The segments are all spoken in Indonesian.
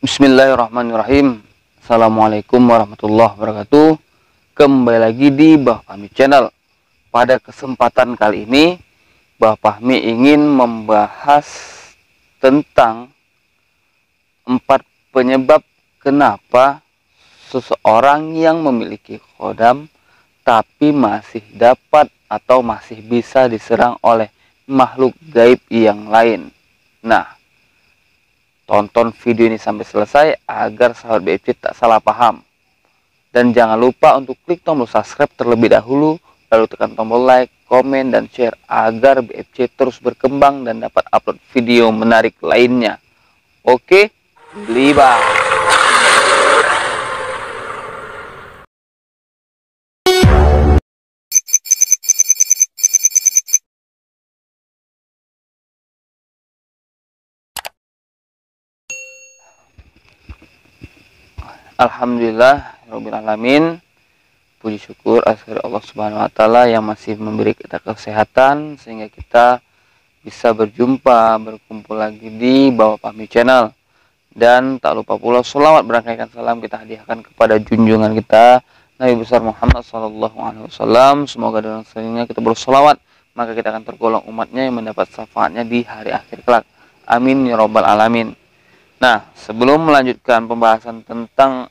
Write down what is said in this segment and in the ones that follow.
Bismillahirrahmanirrahim. Assalamualaikum warahmatullahi wabarakatuh. Kembali lagi di Bah Fahmi Channel. Pada kesempatan kali ini Bah Fahmi ingin membahas tentang 4 penyebab kenapa seseorang yang memiliki khodam tapi masih dapat atau masih bisa diserang oleh makhluk gaib yang lain. Nah, tonton video ini sampai selesai agar sahabat BFC tak salah paham. Dan jangan lupa untuk klik tombol subscribe terlebih dahulu, lalu tekan tombol like, komen, dan share agar BFC terus berkembang dan dapat upload video menarik lainnya. Oke, libat. Alhamdulillahirrabbilalamin. Puji syukur atas Allah Subhanahu wa Ta'ala yang masih memberi kita kesehatan sehingga kita bisa berjumpa, berkumpul lagi di Bah Fahmi Channel. Dan tak lupa pula selawat berangkaikan salam kita hadiahkan kepada junjungan kita Nabi besar Muhammad SAW. Semoga dengan seringnya kita berselawat maka kita akan tergolong umatnya yang mendapat syafaatnya di hari akhir kelak. Amin ya rabbal alamin. Nah, sebelum melanjutkan pembahasan tentang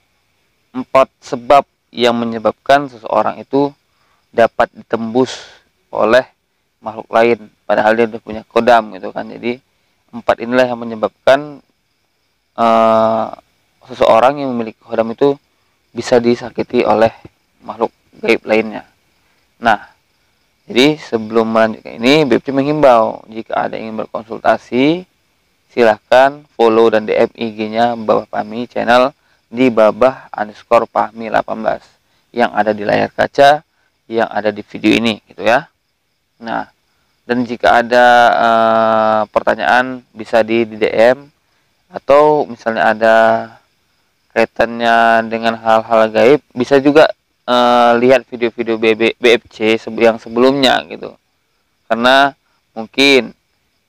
4 sebab yang menyebabkan seseorang itu dapat ditembus oleh makhluk lain, padahal dia sudah punya kodam gitu kan. Jadi 4 inilah yang menyebabkan seseorang yang memiliki kodam itu bisa disakiti oleh makhluk gaib lainnya. Nah, jadi sebelum melanjutkan ini, BFC menghimbau jika ada yang ingin berkonsultasi, silahkan follow dan DM IG-nya Bah Fahmi Channel di babah_fahmi18 yang ada di layar kaca yang ada di video ini gitu ya. Nah, dan jika ada pertanyaan bisa di DM, atau misalnya ada kaitannya dengan hal-hal gaib bisa juga lihat video-video BFC yang sebelumnya gitu. Karena mungkin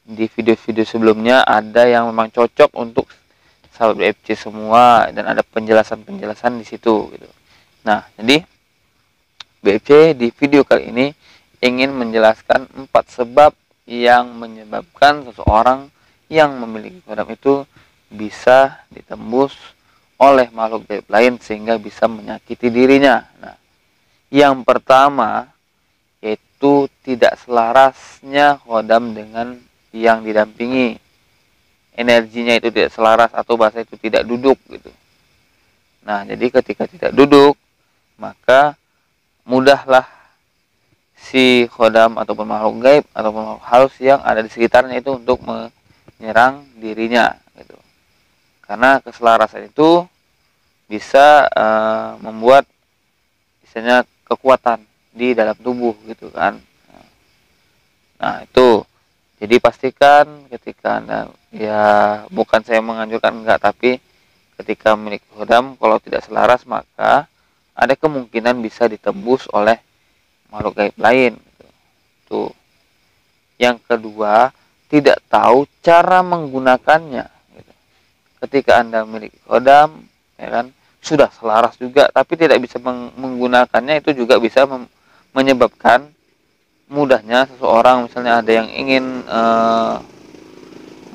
di video-video sebelumnya ada yang memang cocok untuk sahabat BFC semua dan ada penjelasan-penjelasan di situ gitu. Nah, jadi BFC di video kali ini ingin menjelaskan 4 sebab yang menyebabkan seseorang yang memiliki kodam itu bisa ditembus oleh makhluk gaib lain sehingga bisa menyakiti dirinya. Nah, yang pertama yaitu tidak selarasnya kodam dengan yang didampingi. Energinya itu tidak selaras atau bahasa itu tidak duduk gitu. Nah, jadi ketika tidak duduk, maka mudahlah si khodam ataupun makhluk gaib ataupun makhluk halus yang ada di sekitarnya itu untuk menyerang dirinya gitu. Karena keselarasan itu bisa membuat misalnya kekuatan di dalam tubuh gitu kan. Nah, itu jadi pastikan ketika Anda, ya bukan saya menganjurkan enggak, tapi ketika memiliki khodam kalau tidak selaras maka ada kemungkinan bisa ditembus oleh makhluk gaib lain gitu. Tuh. Yang kedua, tidak tahu cara menggunakannya gitu. Ketika Anda memiliki khodam, ya kan, sudah selaras juga tapi tidak bisa menggunakannya, itu juga bisa menyebabkan mudahnya seseorang, misalnya ada yang ingin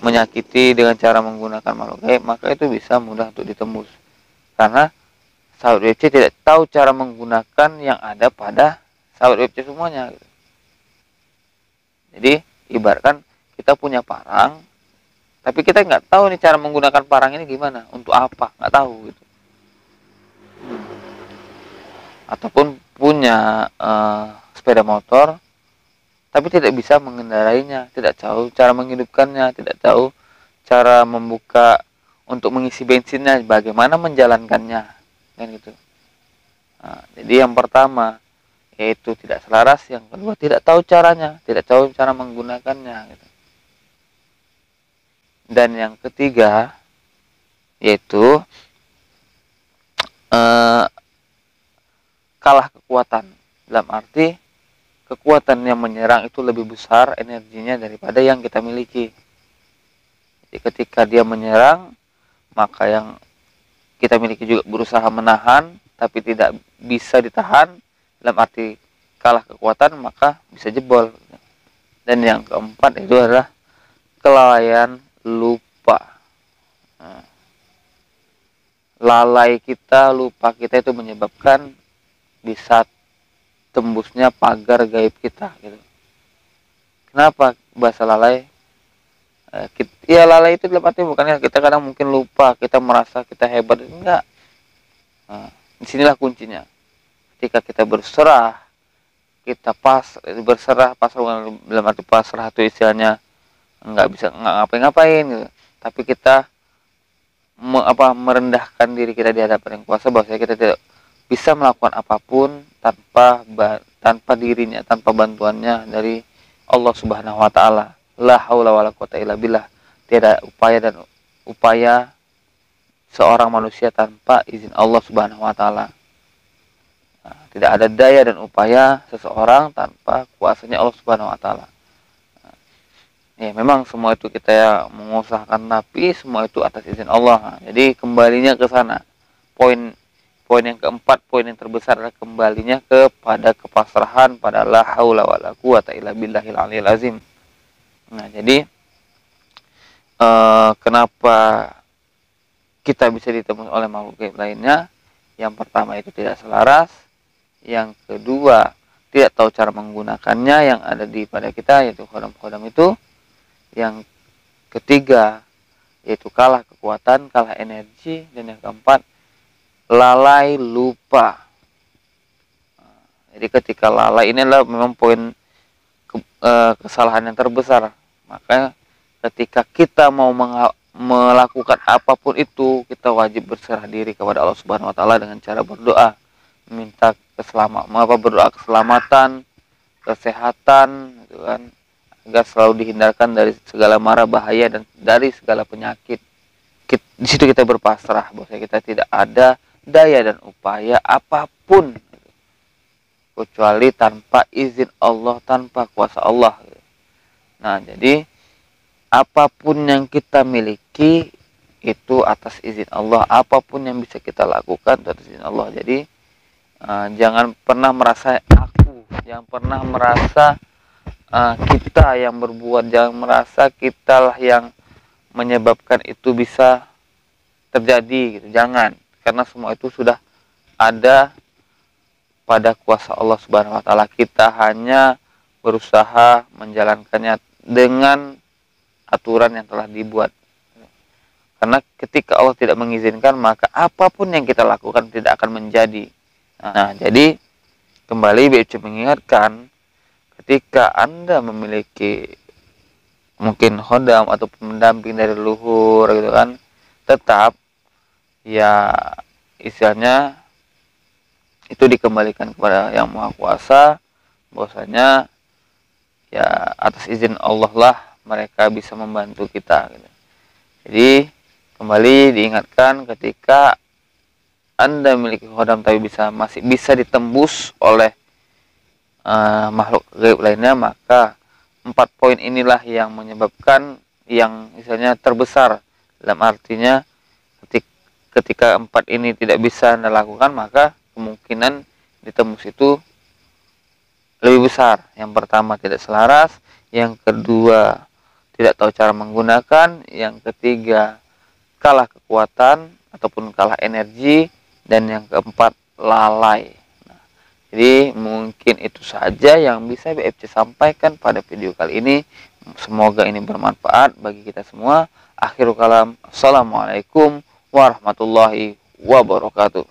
menyakiti dengan cara menggunakan makhluk gaib, maka itu bisa mudah untuk ditembus karena sahabat BFC tidak tahu cara menggunakan yang ada pada sahabat BFC semuanya gitu. Jadi ibaratkan kita punya parang tapi kita nggak tahu nih cara menggunakan parang ini gimana, untuk apa, nggak tahu gitu. Ataupun punya sepeda motor tapi tidak bisa mengendarainya, tidak tahu cara menghidupkannya, tidak tahu cara membuka untuk mengisi bensinnya, bagaimana menjalankannya, kan gitu. Nah, jadi yang pertama yaitu tidak selaras, yang kedua tidak tahu caranya, tidak tahu cara menggunakannya, gitu. Dan yang ketiga yaitu kalah kekuatan, dalam arti kekuatan yang menyerang itu lebih besar energinya daripada yang kita miliki. Jadi ketika dia menyerang, maka yang kita miliki juga berusaha menahan, tapi tidak bisa ditahan, dalam arti kalah kekuatan, maka bisa jebol. Dan yang keempat itu adalah kelalaian lupa. Nah, lalai kita, lupa kita itu menyebabkan bisa tembusnya pagar gaib kita gitu. Kenapa bahasa lalai? Ya lalai itu dalam arti bukannya kita kadang mungkin lupa, kita merasa kita hebat, enggak. Nah, disinilah kuncinya. Ketika kita berserah, kita berserah, pasrah dalam arti pasrah itu istilahnya nggak bisa nggak ngapain-ngapain gitu. Tapi kita merendahkan diri kita di hadapan yang kuasa, bahwa kita tidak bisa melakukan apapun tanpa dirinya, tanpa bantuannya dari Allah Subhanahu wa taala. La haula wala quwata illa billah. Tiada upaya seorang manusia tanpa izin Allah Subhanahu wa taala. Nah, tidak ada daya dan upaya seseorang tanpa kuasanya Allah Subhanahu wa taala. Ya, memang semua itu kita mengusahakan, tapi semua itu atas izin Allah. Nah, jadi kembalinya ke sana. Poin yang keempat, poin yang terbesar adalah kembalinya kepada kepasrahan pada la haula wala quwata illa billahil aliyil azim. Nah, jadi kenapa kita bisa ditembus oleh makhluk gaib lainnya? Yang pertama itu tidak selaras, yang kedua tidak tahu cara menggunakannya yang ada di pada kita, yaitu khodam-khodam itu. Yang ketiga yaitu kalah kekuatan, kalah energi, dan yang keempat lalai lupa. Jadi ketika lalai ini adalah memang poin kesalahan yang terbesar. Maka ketika kita mau melakukan apapun itu, kita wajib berserah diri kepada Allah Subhanahu wa taala dengan cara berdoa, minta berdoa keselamatan, kesehatan gitu kan, agar selalu dihindarkan dari segala mara bahaya dan dari segala penyakit. Di situ kita berpasrah bahwa kita tidak ada daya dan upaya apapun kecuali tanpa izin Allah, tanpa kuasa Allah. Nah, jadi apapun yang kita miliki itu atas izin Allah, apapun yang bisa kita lakukan itu atas izin Allah. Jadi jangan pernah merasa aku, jangan pernah merasa kita yang berbuat, jangan merasa kitalah yang menyebabkan itu bisa terjadi gitu. Jangan, karena semua itu sudah ada pada kuasa Allah Subhanahu wa taala. Kita hanya berusaha menjalankannya dengan aturan yang telah dibuat. Karena ketika Allah tidak mengizinkan, maka apapun yang kita lakukan tidak akan menjadi. Nah, jadi kembali BFC mengingatkan, ketika Anda memiliki mungkin khodam atau pendamping dari leluhur gitu kan, tetap ya istilahnya itu dikembalikan kepada Yang Maha Kuasa, bahwasanya ya atas izin Allah lah mereka bisa membantu kita gitu. Jadi kembali diingatkan, ketika Anda memiliki khodam tapi masih bisa ditembus oleh makhluk gaib lainnya, maka 4 poin inilah yang menyebabkan yang misalnya terbesar, dalam artinya ketika 4 ini tidak bisa Anda lakukan, maka kemungkinan ditembus itu lebih besar. Yang pertama tidak selaras, yang kedua tidak tahu cara menggunakan, yang ketiga kalah kekuatan ataupun kalah energi, dan yang keempat lalai. Jadi mungkin itu saja yang bisa BFC sampaikan pada video kali ini. Semoga ini bermanfaat bagi kita semua. Akhirul kalam, assalamualaikum warahmatullahi wabarakatuh.